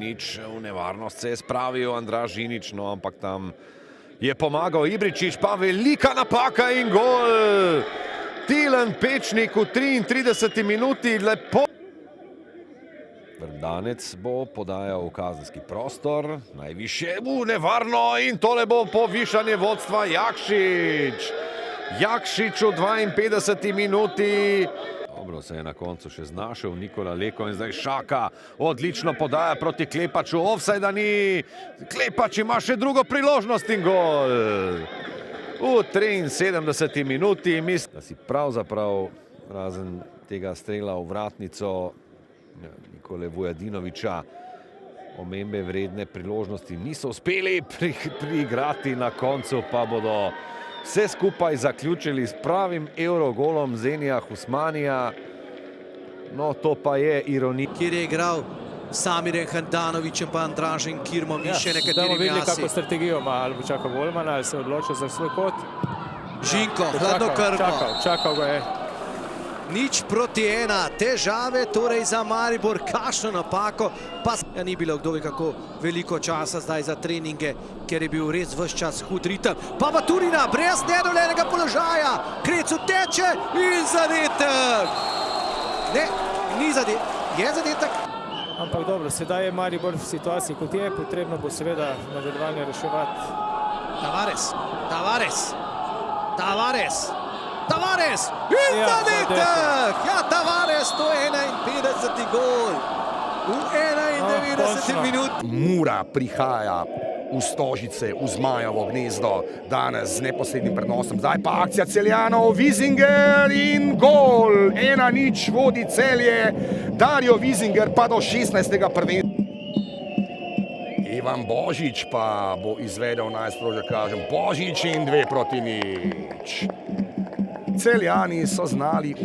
Žinič v nevarnost se je spravil, Andraž Žinič, no ampak tam je pomagal Ibričić, pa velika napaka in gol. Tilen Pečnik v 33. minuti, lepo. Vrdanec bo podajal v kazenski prostor, najvišje nevarno in tole bo povišanje vodstva Jakšič. Jakšič v 52. minuti. Dobro se je na koncu še znašel Nikola Leko in zdaj Šaka odlično podaja proti Klepaču, ofsajda ni. Klepač ima še drugo priložnost in gol. V 73. minuti mislim, da si pravzaprav razen tega strela v vratnico Nikole Vujadinovića omembe vredne priložnosti niso uspeli priigrati, na koncu pa bodo vse skupaj zaključili s pravim evrogolom Zenija Husmanija. No, to pa je ironija. Kjer je igral Samirem Handanovićem pa Andražem Kirmom in še nekaterimi videli, jasi. kako strategijo ima, ali bo čakal Volmana, ali se je odločil za svoj kot. Žinko, hladnokrvno. Čakal ga je. 0:1, težave torej za Maribor, kakšno napako, pa ni bilo kdo ve kako veliko časa zdaj za treninge, ker je bil res ves čas hud ritem. Pa Baturina, brez nedovoljenega položaja, Krecu teče in zadetek. Ne, ni zadetek, je zadetek. Ampak dobro, sedaj je Maribor v situaciji, kot je, potrebno bo seveda nadaljevanje reševati. Tavares in zadetek! Ja, Tavares, to je 51. gol v 91. minuti. Mura prihaja v Stožice, v Zmajevo gnezdo, danes z neposrednim prenosom. Zdaj pa akcija Celjanov, Wiesinger in gol! 1:0 vodi Celje, Dario Wiesinger pa do 16. prvenstva. Ivan Božič pa bo izvedel, najstrožje kažem, Božič in 2:0. Celjani so znali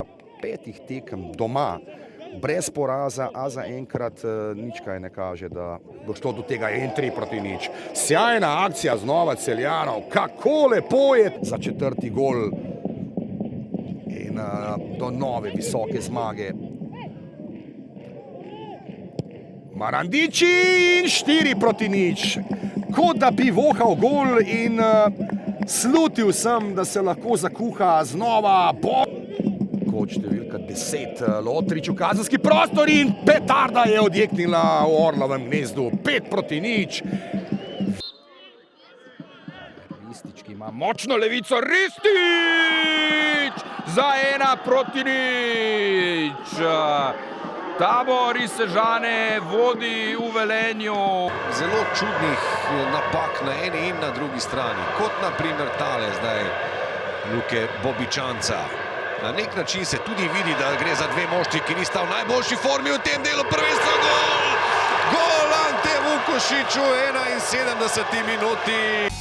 5 tekem doma, brez poraza, a zaenkrat nič kaj ne kaže, da bo šlo do tega 3:0. Sjajna akcija znova Celjanov, kako lepo je za 4. gol in do nove visoke zmage. Marandiči in 4:0. Kot da bi vohal gol in slutil sem, da se lahko zakuha znova. Kot številka 10, Lotrič v kazenski prostor in petarda je odjeknila v Orlovem gnezdu. 5:0. Ristič, ki ima močno levico, Ristič za 1:0. Tabor iz Sežane vodi v Velenju. Zelo čudnih napak na eni in na drugi strani, kot na primer tale zdaj Luke Bobičanca. Na nek način se tudi vidi, da gre za dve moštvi, ki nista v najboljši formi v tem delu prvenstva. Gol! Gol Ante Vukušić v 71. minuti.